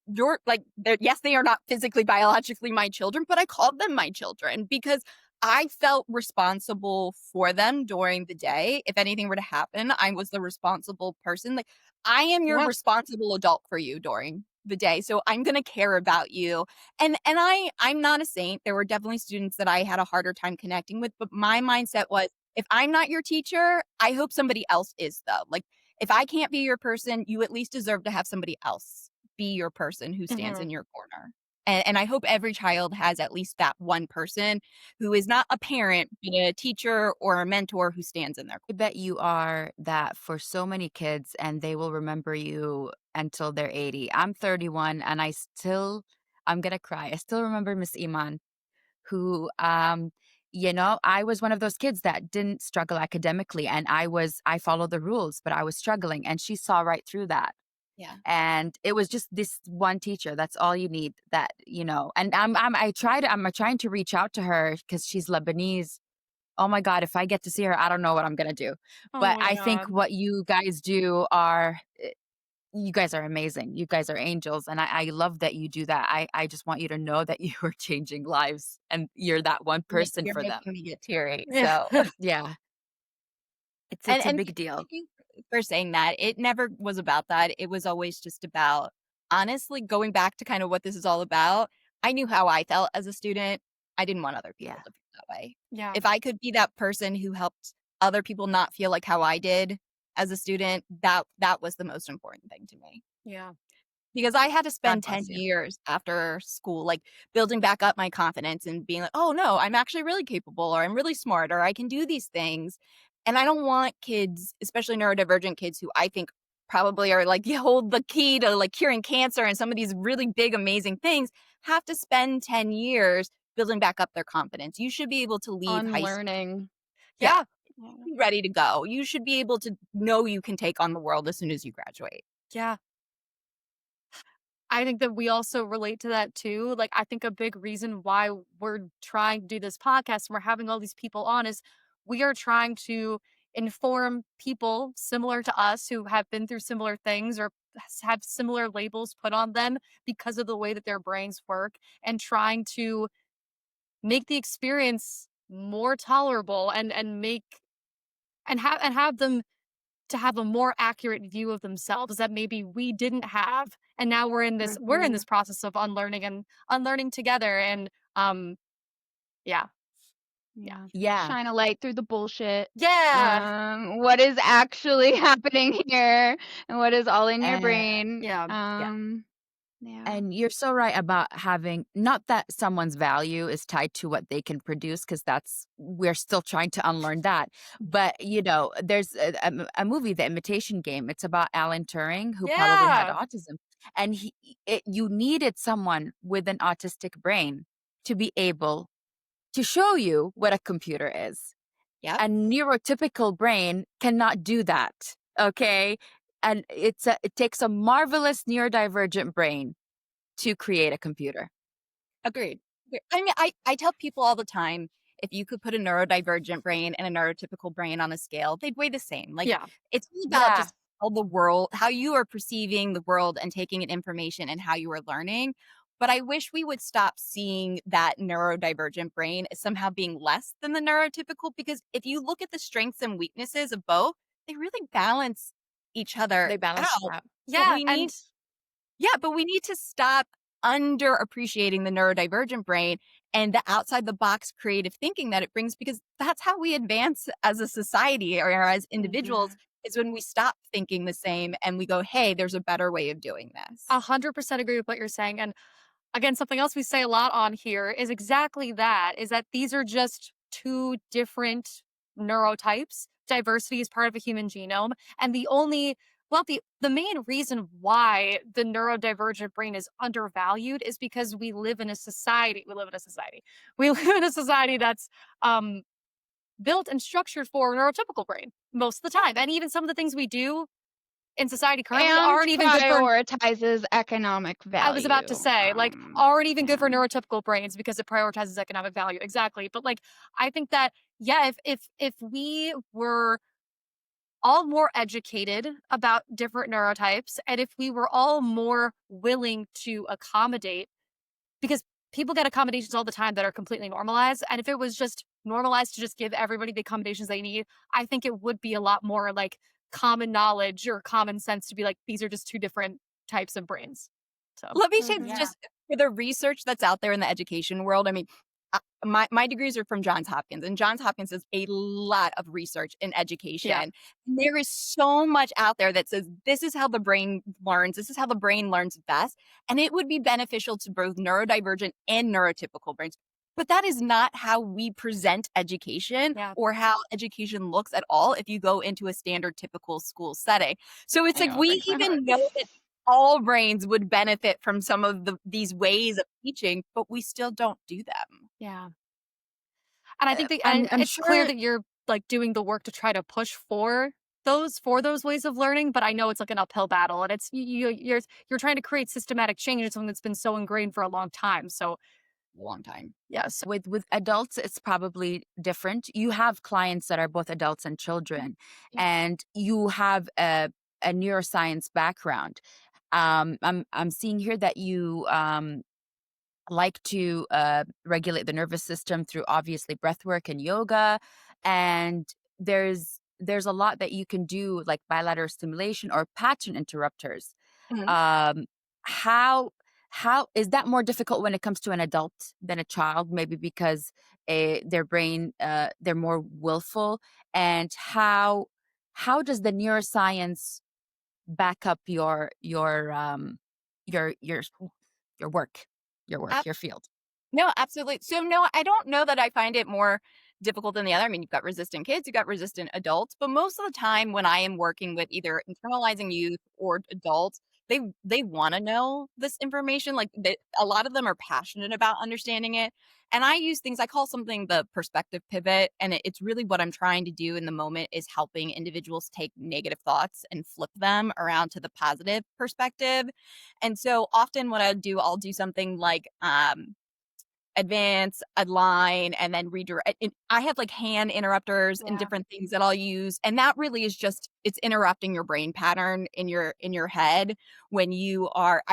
yes, they are not physically, biologically my children, but I called them my children because I felt responsible for them during the day. If anything were to happen, I was the responsible person. Like, I am your Yeah. responsible adult for you during the day. So I'm going to care about you. And I'm not a saint. There were definitely students that I had a harder time connecting with, but my mindset was, if I'm not your teacher, I hope somebody else is though. Like, if I can't be your person, you at least deserve to have somebody else be your person who stands in your corner. And I hope every child has at least that one person who is not a parent, but a teacher or a mentor who stands in their I bet you are that for so many kids, and they will remember you until they're 80. I'm 31 and I'm gonna cry. I still remember Miss Iman, who I was one of those kids that didn't struggle academically, and I followed the rules, but I was struggling, and she saw right through that. Yeah. And it was just this one teacher. That's all you need. And I'm trying to reach out to her because she's Lebanese. Oh my God, if I get to see her, I don't know what I'm gonna do. Oh But my I think God. what you guys do you guys are amazing. You guys are angels. And I love that you do that. I just want you to know that you are changing lives and you're that one person You're for them. making me get teary. Yeah. So Yeah. It's and a and big deal. thank you for saying that. It never was about that. It was always just about, honestly, going back to kind of what this is all about. I knew how I felt as a student. I didn't want other people Yeah. to feel that way. Yeah. If I could be that person who helped other people not feel like how I did as a student, that was the most important thing to me. Yeah. Because I had to God spend 10 bless you. years after school, like, building back up my confidence and being like, "Oh, no, I'm actually really capable, or I'm really smart, or I can do these things." And I don't want kids, especially neurodivergent kids who I think probably are, like, you hold the key to, like, curing cancer and some of these really big, amazing things, have to spend 10 years building back up their confidence. You should be able to leave high school. Unlearning. Yeah, Yeah. ready to go. You should be able to know you can take on the world as soon as you graduate. Yeah. I think that we also relate to that too. Like, I think a big reason why we're trying to do this podcast and we're having all these people on is we are trying to inform people similar to us who have been through similar things or have similar labels put on them because of the way that their brains work, and trying to make the experience more tolerable and make and have them to have a more accurate view of themselves that maybe we didn't have, and now we're in Mhm. this process of unlearning and unlearning together, and yeah. Yeah. Yeah. Yeah. Shine a light through the bullshit. Yeah. What is actually happening here and what is all in your And brain. Yeah. Yeah. Yeah. And you're so right about having not that someone's value is tied to what they can produce, because that's we're still trying to unlearn that. But there's a movie, The Imitation Game. It's about Alan Turing, who probably had Yeah. autism, and you needed someone with an autistic brain to be able to show you what a computer is. Yep. A neurotypical brain cannot do that. Okay, and it takes a marvelous neurodivergent brain to create a computer. Agreed. I mean, I tell people all the time, if you could put a neurodivergent brain and a neurotypical brain on a scale, they'd weigh the same. Like, Yeah. it's all about Yeah. just how you are perceiving the world and taking in information and how you are learning. But I wish we would stop seeing that neurodivergent brain as somehow being less than the neurotypical, because if you look at the strengths and weaknesses of both, they really balance each other They balance out. out. But Yeah. And we need to stop underappreciating the neurodivergent brain and the outside the box creative thinking that it brings, because that's how we advance as a society or as individuals, Mhm. is when we stop thinking the same and we go, hey, there's a better way of doing this. 100% agree with what you're saying. And again, something else we say a lot on here is exactly that, is that these are just two different neurotypes. Diversity is part of a human genome. And the main reason why the neurodivergent brain is undervalued is because we live in a society. We live in a society. We live in a society that's um, built and structured for a neurotypical brain most of the time. And even some of the things we do in society currently And aren't even good for, prioritizes economic I was about to value. say, like, aren't even good for Yeah. neurotypical brains because it prioritizes economic value. Exactly. But like, I think that, yeah, if we were all more educated about different neurotypes, and if we were all more willing to accommodate, because people get accommodations all the time that are completely normalized, and if it was just normalized to just give everybody the accommodations they need, I think it would be a lot more like common knowledge or common sense to be like, these are just two different types of brains. So Let me say, Mhm. just for the research that's out there in the education world, I mean, my degrees are from Johns Hopkins, and Johns Hopkins does a lot of research in education. yeah. And there is so much out there that says this is how the brain learns, this is how the brain learns best, and it would be beneficial to both neurodivergent and neurotypical brains. But that is not how we present education Yeah. or how education looks at all if you go into a standard typical school setting. So it's I like know, it we breaks my heart. even know that all brains would benefit from some of these ways of teaching, but we still don't do them. Yeah. And I think I'm it's clear sure. that you're like doing the work to try to push for those ways of learning, but I know it's like an uphill battle, and it's you're trying to create systematic change in something that's been so ingrained for a long time. So A long time. yes. With adults, it's probably different. You have clients that are both adults and children, Yeah. and you have a neuroscience background. I'm seeing here that you like to regulate the nervous system through obviously breath work and yoga, and there's a lot that you can do, like bilateral stimulation or pattern interrupters. Mhm. um how how is that more difficult when it comes to an adult than a child, maybe because their brain, they're more willful? And how does the neuroscience back up your your work your field? No, absolutely. So no, I don't know that I find it more difficult than the other. I mean, you've got resistant kids, you've got resistant adults, but most of the time when I am working with either internalizing youth or adults, they want to know this information. Like a lot of them are passionate about understanding it. And I use things, I call something the perspective pivot. And it's really what I'm trying to do in the moment is helping individuals take negative thoughts and flip them around to the positive perspective. And so often what I'll do something like advance, align, and then redirect. I have like hand interrupters and Yeah. different things that I'll use. And that really is just, it's interrupting your brain pattern in your head when you are,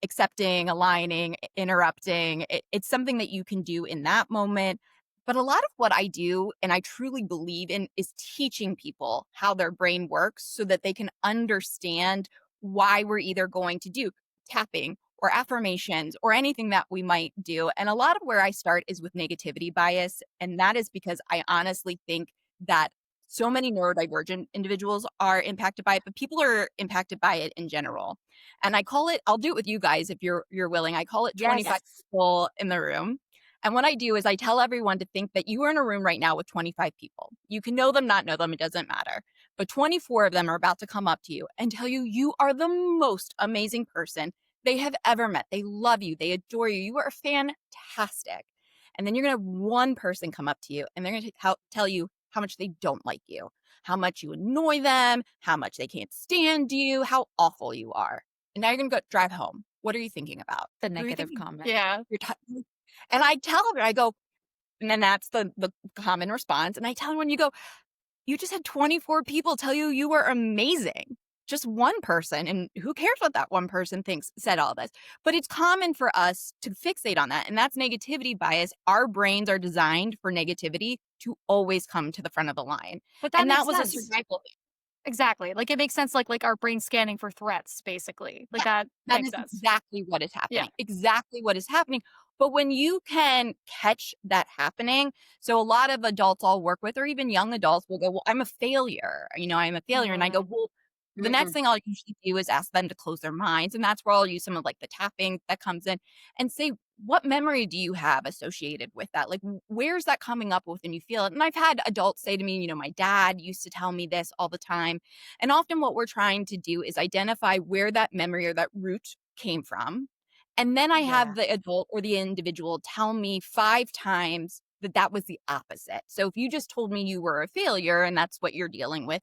accepting, aligning, interrupting. It's something that you can do in that moment. But a lot of what I do, and I truly believe in, is teaching people how their brain works so that they can understand why we're either going to do tapping or affirmations or anything that we might do. And a lot of where I start is with negativity bias. And that is because I honestly think that so many neurodivergent individuals are impacted by it, but people are impacted by it in general. And I call it, I'll do it with you guys if you're willing. I call it 25 Yes. people in the room. And what I do is I tell everyone to think that you are in a room right now with 25 people. You can know them, not know them, it doesn't matter. But 24 of them are about to come up to you and tell you you are the most amazing person they have ever met. They love you. They adore you. You are fantastic. And then you're going to have one person come up to you and they're going to tell you how much they don't like you, how much you annoy them, how much they can't stand you, how awful you are. And now you're going to go drive home. What are you thinking about? The What are you negative thinking? comment. Yeah. And I tell her, I go, and then that's the common response. And I tell her, when you go, you just had 24 people tell you you were amazing. Just one person, and who cares what that one person thinks, said all this. But it's common for us to fixate on that, and that's negativity bias. Our brains are designed for negativity to always come to the front of the line. But that And makes that was a sense. survival thing. Exactly. Like it makes sense like our brain scanning for threats, basically. Like Yeah, that that makes is sense. exactly what is Yeah. happening. Exactly what is happening. But when you can catch that happening, so a lot of adults I'll work with, or even young adults, will go, well, I'm a failure. I'm a failure. And I go, well, the next thing I'll usually do is ask them to close their minds. And that's where I'll use some of like the tapping that comes in and say, what memory do you have associated with that? Like, where's that coming up with when you feel it? And I've had adults say to me, my dad used to tell me this all the time. And often what we're trying to do is identify where that memory or that root came from. And then I have the adult or the individual tell me 5 times that that was the opposite. So if you just told me you were a failure and that's what you're dealing with,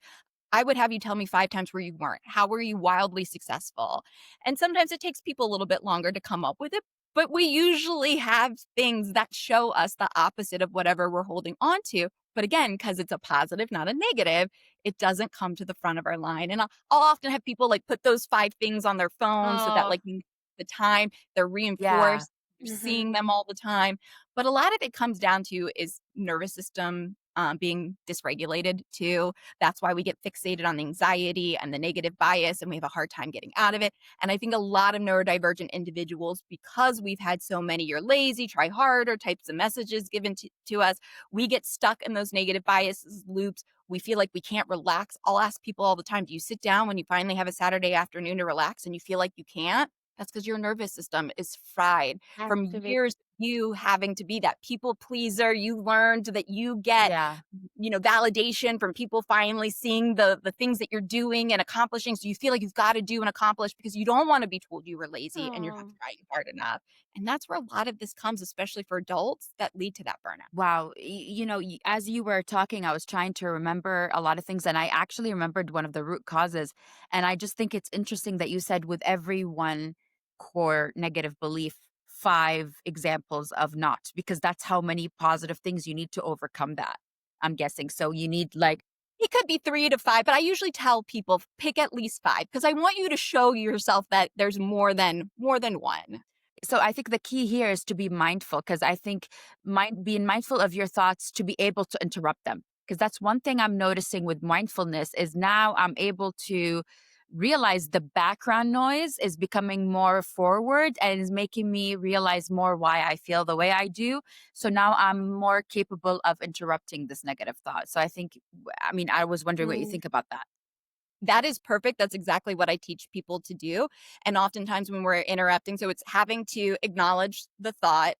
I would have you tell me 5 times where you weren't. How were you wildly successful? And sometimes it takes people a little bit longer to come up with it, but we usually have things that show us the opposite of whatever we're holding on to. But again, because it's a positive, not a negative, it doesn't come to the front of our line. And I'll often have people like put those 5 things on their phone so that Oh, like the time they're Yeah. reinforced, you're seeing them all the time. But a lot of it comes down to is nervous system being dysregulated too. That's why we get fixated on the anxiety and the negative bias, and we have a hard time getting out of it. And I think a lot of neurodivergent individuals, because we've had so many "you're lazy, try harder" types of messages given to us, we get stuck in those negative biases loops. We feel like we can't relax. I'll ask people all the time, do you sit down when you finally have a Saturday afternoon to relax and you feel like you can't? That's because your nervous system is fried from Activate. years of you having to be that people pleaser. You learned that you get Yeah. validation from people finally seeing the things that you're doing and accomplishing. So you feel like you've got to do and accomplish because you don't want to be told you were lazy and you're not Oh. trying hard enough. And that's where a lot of this comes, especially for adults that lead to that burnout. Wow. As you were talking, I was trying to remember a lot of things, and I actually remembered one of the root causes. And I just think it's interesting that you said with every one core negative belief, 5 examples of not, because that's how many positive things you need to overcome that. I'm guessing. So you need like, It could be 3 to 5, but I usually tell people pick at least 5 because I want you to show yourself that there's more than one. so I think the key here is to be mindful, because I think being mindful of your thoughts to be able to interrupt them. Because that's one thing I'm noticing with mindfulness is now I'm able to realize the background noise is becoming more forward and is making me realize more why I feel the way I do. So now I'm more capable of interrupting this negative thought. So I was wondering what you think about that. That is perfect. That's exactly what I teach people to do. And oftentimes when we're interrupting, so it's having to acknowledge the thought.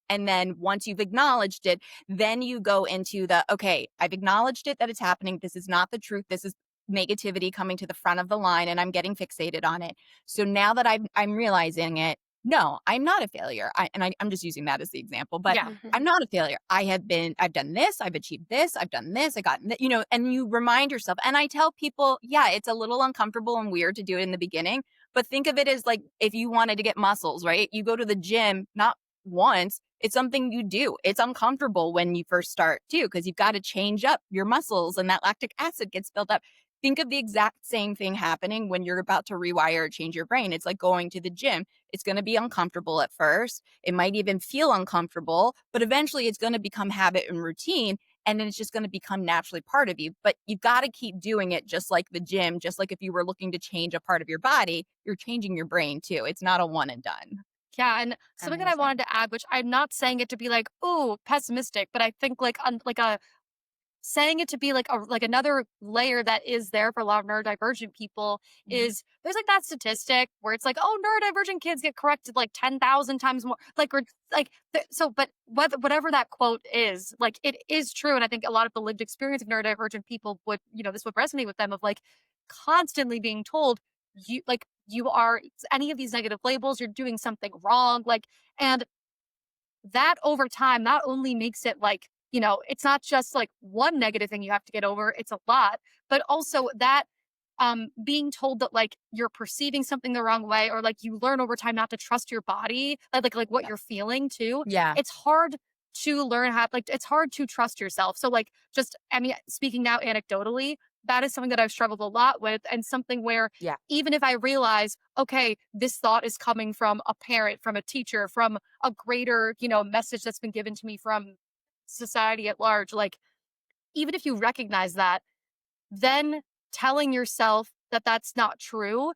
And then once you've acknowledged it, then you go into okay, I've acknowledged it that it's happening. This is not the truth. This is negativity coming to the front of the line and I'm getting fixated on it. So now that I'm realizing it, no, I'm not a failure. I'm just using that as the example, but yeah. I'm not a failure. I've done this, I've achieved this, I've done this, I got, and you remind yourself. And I tell people, yeah, it's a little uncomfortable and weird to do it in the beginning, but think of it as like if you wanted to get muscles, right? You go to the gym, not once, It's something you do. It's uncomfortable when you first start too, because you've got to change up your muscles and that lactic acid gets built up. Think of the exact same thing happening when you're about to rewire or change your brain. It's like going to the gym. It's going to be uncomfortable at first. It might even feel uncomfortable, but eventually it's going to become habit and routine. And then it's just going to become naturally part of you. But you've got to keep doing it just like the gym, just like if you were looking to change a part of your body, you're changing your brain too. It's not a one and done. Yeah, and something that I Amazing. wanted to add, which I'm not saying it to be like, oh, pessimistic, but I think like like a saying it to be like another layer that is there for a lot of neurodivergent people is there's like that statistic where it's like, oh, neurodivergent kids get corrected like 10,000 times more, like we're like so, but whatever that quote is, like it is true. And I think a lot of the lived experience of neurodivergent people would, this would resonate with them, of like constantly being told you are any of these negative labels, you're doing something wrong, like. And that over time not only makes it like, it's not just like one negative thing you have to get over, it's a lot, but also that being told that like you're perceiving something the wrong way, or like you learn over time not to trust your body, like what Yeah. you're feeling too. Yeah. It's hard to learn how, like it's hard to trust yourself. So like just, I mean, speaking now anecdotally, that is something that I've struggled a lot with, and something where Yeah. even if I realize, okay, this thought is coming from a parent, from a teacher, from a greater, message that's been given to me from society at large, like even if you recognize that, then telling yourself that that's not true,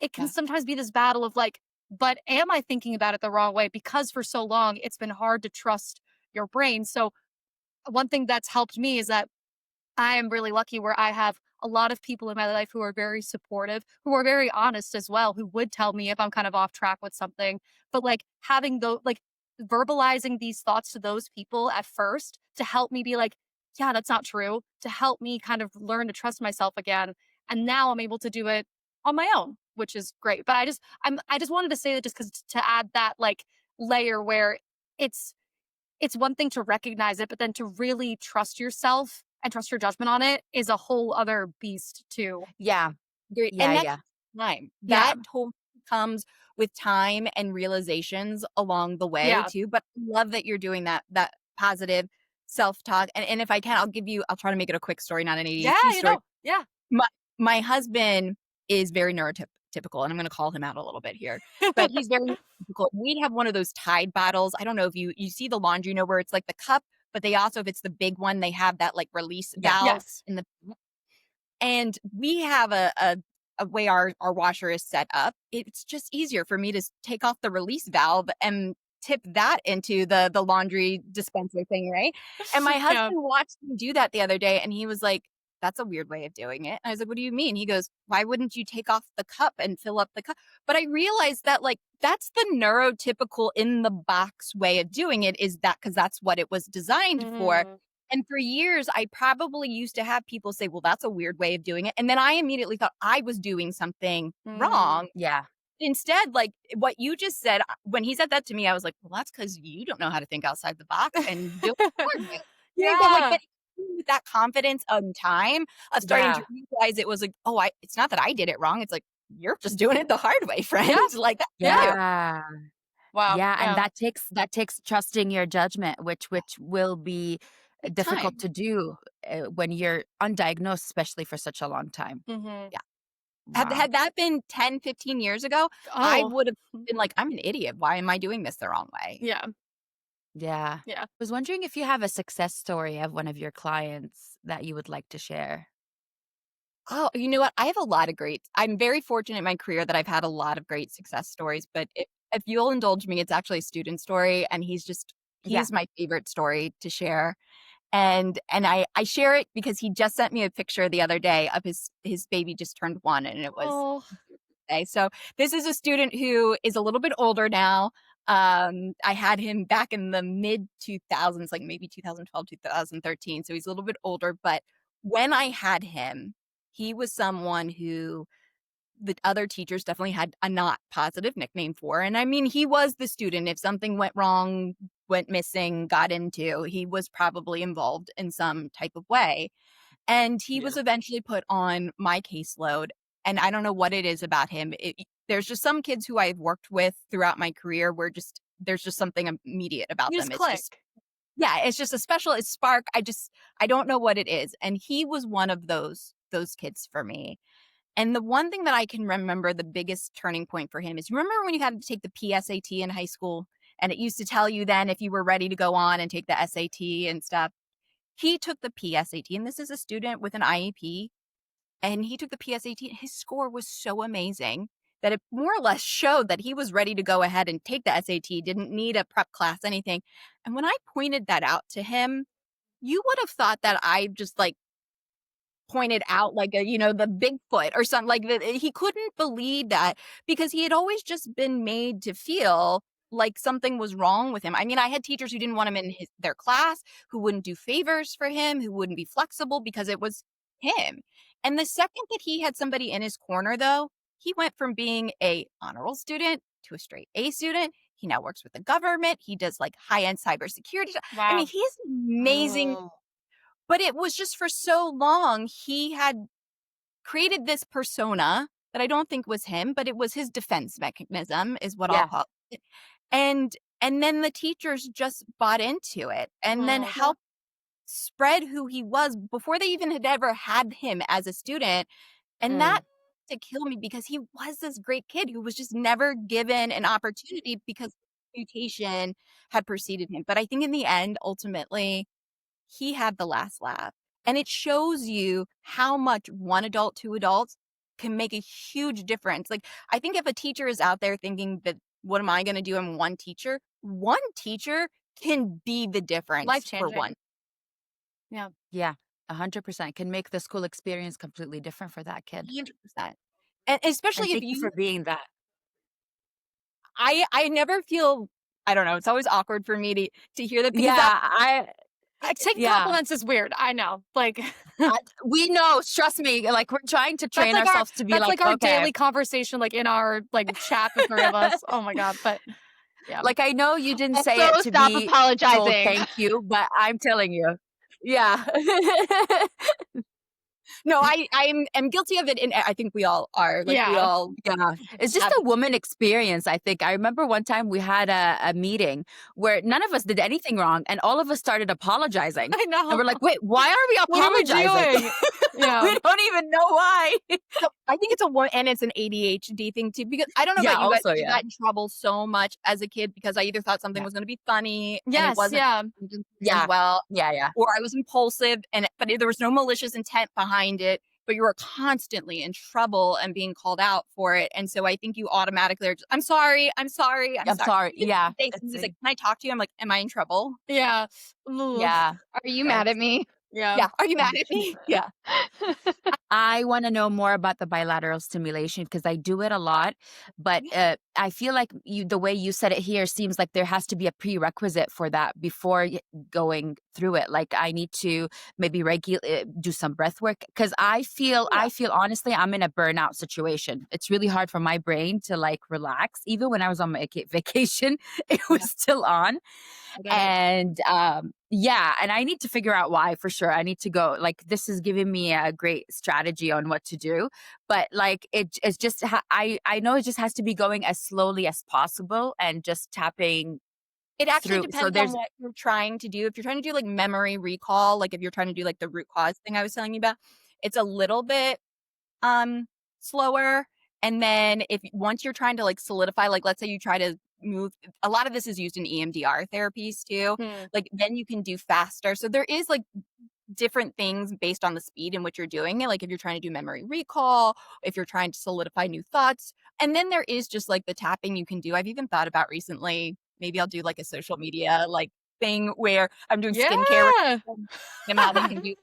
it can Yeah. sometimes be this battle of like, but am I thinking about it the wrong way? Because for so long, it's been hard to trust your brain. So, one thing that's helped me is that I am really lucky where I have a lot of people in my life who are very supportive, who are very honest as well, who would tell me if I'm kind of off track with something. But like having those, like verbalizing these thoughts to those people at first to help me be like, yeah, that's not true, to help me kind of learn to trust myself again. And now I'm able to do it on my own, which is great. But I just wanted to say that just because to add that like layer where it's it's one thing to recognize it, but then to really trust yourself and trust your judgment on it is a whole other beast too. Yeah. Great. Yeah. And that's Yeah. time. Yeah. That totally comes with time and realizations along the way Yeah. too. But I love that you're doing that positive self-talk. And if I can, I'll try to make it a quick story, not an Yeah, ADHD story. Yeah. My my husband is very neurotypical, and I'm gonna call him out a little bit here, but he's very neurotypical. We'd have one of those Tide bottles. I don't know if you see the laundry, where it's like the cup, but they also, if it's the big one, they have that like release Yeah. valve Yes. in the. And we have a way our washer is set up. It's just easier for me to take off the release valve and tip that into the laundry dispenser thing, right? And my Yeah. husband watched me do that the other day, and he was like, "That's a weird way of doing it." And I was like, "What do you mean?" He goes, "Why wouldn't you take off the cup and fill up the cup?" But I realized that like that's the neurotypical in the box way of doing it, is that because that's what it was designed for. Mhm. And for years, I probably used to have people say, "Well, that's a weird way of doing it." And then I immediately thought I was doing something Mm. wrong. Yeah. Instead, like what you just said, when he said that to me, I was like, "Well, that's because you don't know how to think outside the box and do it the hard way." Right? But like, Yeah. but with that confidence on time of starting Yeah. to realize it was like, "Oh, it's not that I did it wrong. It's like you're just doing it the hard way, friend." Yeah. Like that Yeah. too. Yeah. Wow. Yeah. And Yeah. that takes trusting your judgment, which will be Big difficult time. to do when you're undiagnosed, especially for such a long time. Mhm. Yeah. Wow. Had that been 10, 15 years ago, I Oh. would have been like, "I'm an idiot. Why am I doing this the wrong way?" Yeah. Yeah. Yeah. I was wondering if you have a success story of one of your clients that you would like to share. Oh, you know what? I have a lot of great I'm very fortunate in my career that I've had a lot of great success stories, but if you'll indulge me, it's actually a student story, and Yeah. he's my favorite story to share. And I share it because he just sent me a picture the other day of his baby just turned 1, and it was Oh. okay. So this is a student who is a little bit older now. I had him back in the mid 2000s, like maybe 2012, 2013. So he's a little bit older, but when I had him, he was someone who the other teachers definitely had a not positive nickname for. And I mean, he was the student. If something went wrong, went missing, got into, he was probably involved in some type of way. And he Yeah. was eventually put on my caseload. And I don't know what it is about him. There's just some kids who I've worked with throughout my career where just there's just something immediate about You them. just It's just, click. yeah, it's just a special it's spark. I don't know what it is. And he was one of those kids for me. And the one thing that I can remember the biggest turning point for him is, you remember when you had to take the PSAT in high school and it used to tell you then if you were ready to go on and take the SAT and stuff? He took the PSAT, and this is a student with an IEP, and he took the PSAT, and his score was so amazing that it more or less showed that he was ready to go ahead and take the SAT, didn't need a prep class, anything. And when I pointed that out to him, you would have thought that I just like pointed out like a, the Bigfoot or something like that. He couldn't believe that because he had always just been made to feel like something was wrong with him. I mean, I had teachers who didn't want him in their class, who wouldn't do favors for him, who wouldn't be flexible because it was him. And the second that he had somebody in his corner, though, he went from being a honor roll student to a straight A student. He now works with the government. He does like high-end cybersecurity. I mean, Wow. he's amazing. Oh. But it was just for so long, he had created this persona that I don't think was him, but it was his defense mechanism is what I'll Yeah. call it. And then the teachers just bought into it and then Oh. helped spread who he was before they even had ever had him as a student. And that to kill me because he was this great kid who was just never given an opportunity because mutation had preceded him. But I think in the end, ultimately, he had the last laugh. And it shows you how much one adult, two adults can make a huge difference. Like, I think if a teacher is out there thinking that, what am I going to do? I'm one teacher can be the difference for Life-changing. one. Yeah. 100% can make the school experience completely different for that kid. 100%. And especially And if thank you for being that. I never feel, I don't know, it's always awkward for me to hear that because Yeah, Taking yeah. compliments is weird. I know. Like We know, trust me, like we're trying to train that's like ourselves to be that's like our okay. daily conversation, like in our like chat, the three of us. Oh my God. But yeah. Like I know you didn't say Also, it to stop be told apologizing. thank you, but I'm telling you. Yeah. no, I'm guilty of it, and I think we all are. Like we Yeah. all, Yeah. It's just have- a woman experience, I think. I remember one time we had a meeting where none of us did anything wrong and all of us started apologizing. I know. And we're like, wait, why are we What are we apologizing? doing? Yeah. We don't even know why. So I think it's and it's an ADHD thing too, because I don't know Yeah, about you, also, but I yeah. got in trouble so much as a kid because I either thought something Yeah. was going to be funny and Yes. it wasn't Yeah. Yeah. as well, Yeah. or I was impulsive but there was no malicious intent behind it, but you were constantly in trouble and being called out for it. And so I think you automatically are just, I'm sorry. I'm sorry. Yeah. He's like, can I talk to you? I'm like, am I in trouble? Yeah. Ooh. Yeah. Are you mad at me? Yeah. Yeah. Are you mad at me? Yeah. I want to know more about the bilateral stimulation because I do it a lot, but I feel like the way you said it here seems like there has to be a prerequisite for that before going through it. Like I need to maybe do some breath work because I feel honestly I'm in a burnout situation. It's really hard for my brain to like relax. Even when I was on my vacation, it was still on. And and I need to figure out why for sure. I need to go, like, this is giving me a great strategy on what to do. But like, it's just, I know it just has to be going as slowly as possible and just tapping. It actually through. So depends on what you're trying to do. If you're trying to do like memory recall, like if you're trying to do like the root cause thing I was telling you about, it's a little bit slower. And then once you're trying to like solidify, like let's say you try to move, a lot of this is used in EMDR therapies too. Like then you can do faster. So there is like different things based on the speed in which you're doing it. Like if you're trying to do memory recall, if you're trying to solidify new thoughts. And then there is just like the tapping you can do. I've even thought about recently, maybe I'll do like a social media like thing where I'm doing skincare and how they can do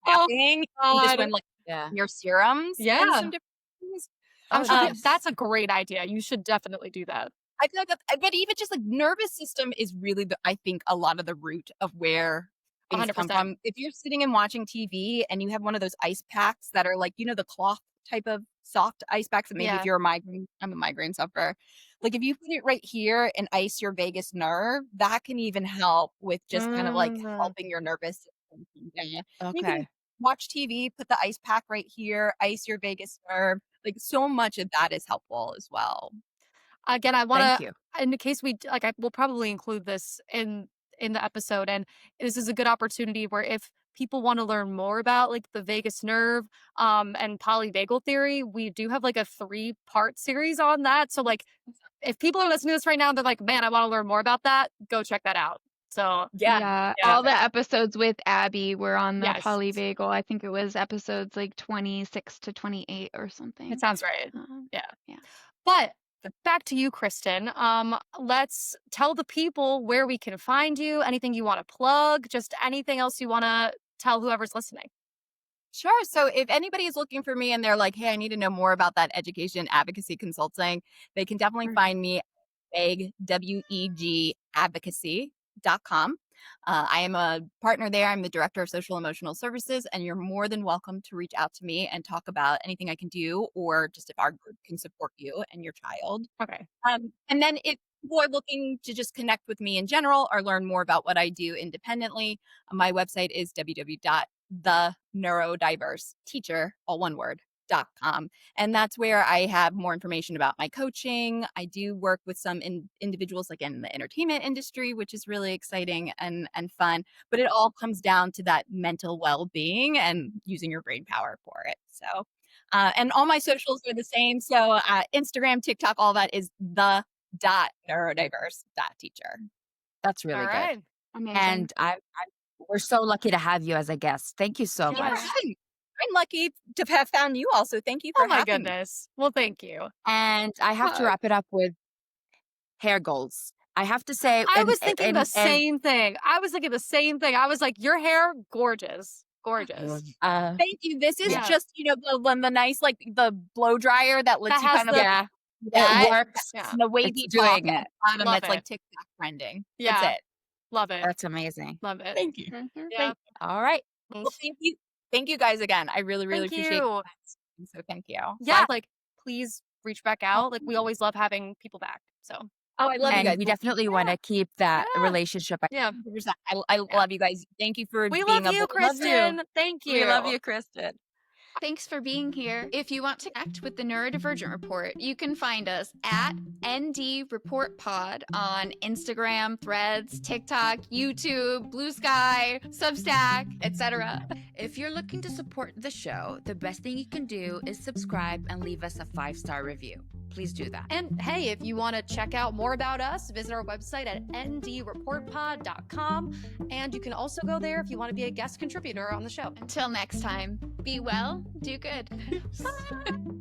tapping and just when like your serums and some different things. I'm sure that's a great idea. You should definitely do that. I feel like but even just like nervous system is really I think a lot of the root of where things 100%. come from. If you're sitting and watching TV and you have one of those ice packs that are like, the cloth type of soft ice packs, and maybe if you're I'm a migraine sufferer. Like if you put it right here and ice your vagus nerve, that can even help with just kind of like helping your nervous system come down. Okay. You can watch TV, put the ice pack right here, ice your vagus nerve. Like so much of that is helpful as well. Again, I want Thank to, you. in case we'll probably include this in the episode, and this is a good opportunity where if people want to learn more about like the vagus nerve and polyvagal theory, we do have like a 3-part series on that. So like if people are listening to this right now, they're like, man, I want to learn more about that, go check that out. So Yeah. Yeah, yeah. all the episodes with Abby were on the Yes. polyvagal. I think it was episodes like 26 to 28 or something. It sounds right. Yeah. Yeah. But back to you, Kristen. Let's tell the people where we can find you, anything you want to plug, just anything else you want to tell whoever's listening. Sure. So if anybody is looking for me and they're like, hey, I need to know more about that education advocacy consulting, they can definitely find me at WEG advocacy.com. I am a partner there. I'm the director of social emotional services, and you're more than welcome to reach out to me and talk about anything I can do, or just if our group can support you and your child. Okay. And then if people are looking to just connect with me in general or learn more about what I do independently, my website is www.theneurodivers.teacher, all one word, .com. And that's where I have more information about my coaching. I do work with some individuals like in the entertainment industry, which is really exciting and fun. But it all comes down to that mental well-being and using your brain power for it. So, and all my socials are the same. So Instagram, TikTok, all that is the.neurodiverse.teacher. That's really All good. right. Amazing. And we're so lucky to have you as a guest. Thank you so Yes. much. I'm lucky to have found you all. So thank you for Oh my having me. goodness. Well, thank you. And I have to wrap it up with hair goals. I have to say, I was thinking the same thing. I was like, your hair, gorgeous. Gorgeous. Thank you. This is Yeah. just, the nice, like the blow dryer that lets That you has kind of the- yeah, that, it works. Yeah. and the wavy It's top doing at it. the bottom Love that's like it. TikTok trending. Yeah. That's it. Love it. That's amazing. Love it. Thank you. Yeah. All right. Well, thank you. Thank you guys again. I really, really Thank appreciate you. it. So thank you. Yeah. Like, please reach back out. Like, we always love having people back. So, Oh, I love you And guys. we definitely want to keep that Yeah. relationship. yeah. 100%. I love you guys. Thank you for We being love you, a Kristen. Thank you. We love you, Kristen. Thanks for being here. If you want to connect with the Neurodivergent Report, you can find us at ND Report Pod on Instagram, Threads, TikTok, YouTube, Blue Sky, Substack, etc. If you're looking to support the show, the best thing you can do is subscribe and leave us a 5-star review. Please do that. And hey, if you want to check out more about us, visit our website at ndreportpod.com. And you can also go there if you want to be a guest contributor on the show. Until next time, be well, do good. Bye.